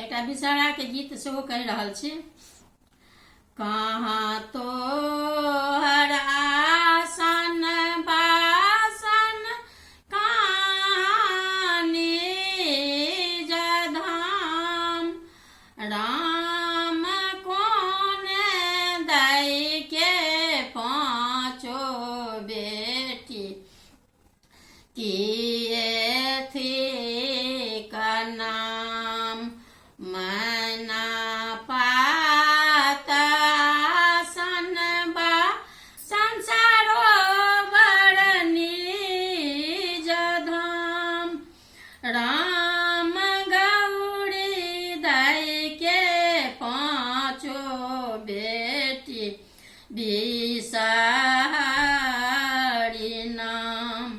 एकटा विषहरा के गीत सेहो कहि रहल छी। कहाँ तो हर आसन बासन कहाँ निज धाम, राम कौन दई के पाँचो बेटी, किए थी का नाम। मैना पात आसन बा संसारो बड़ निज धाम, राम गौरी दई के पाँचो बेटी, विषहरी नाम।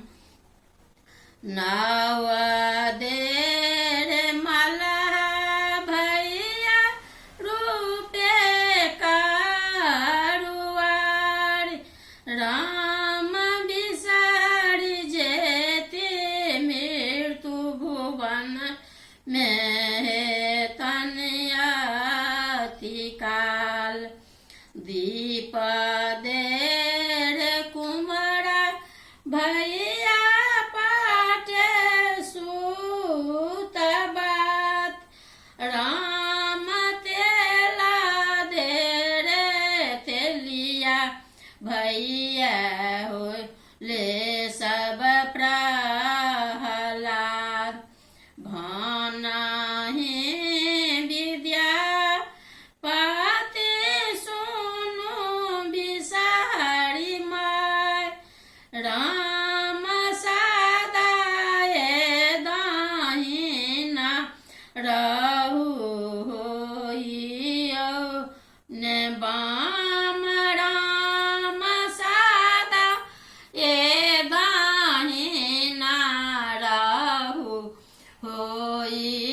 नव देर मलह भैया रूपे करुआर, राम बिसरि जेते मृत्यु भुवन में तनयति काल। दीप देर कुमरा भैया पाटे सूत बात, राम तेला देरे तेलिया भैया हो ले सब प्रहलाद। भानाहि विद्या पति सुनु बिसहरी माय, राम सदाए दाहिना रहु होइयो ने बाम, राम सदा ए दाहिना रहु होइयो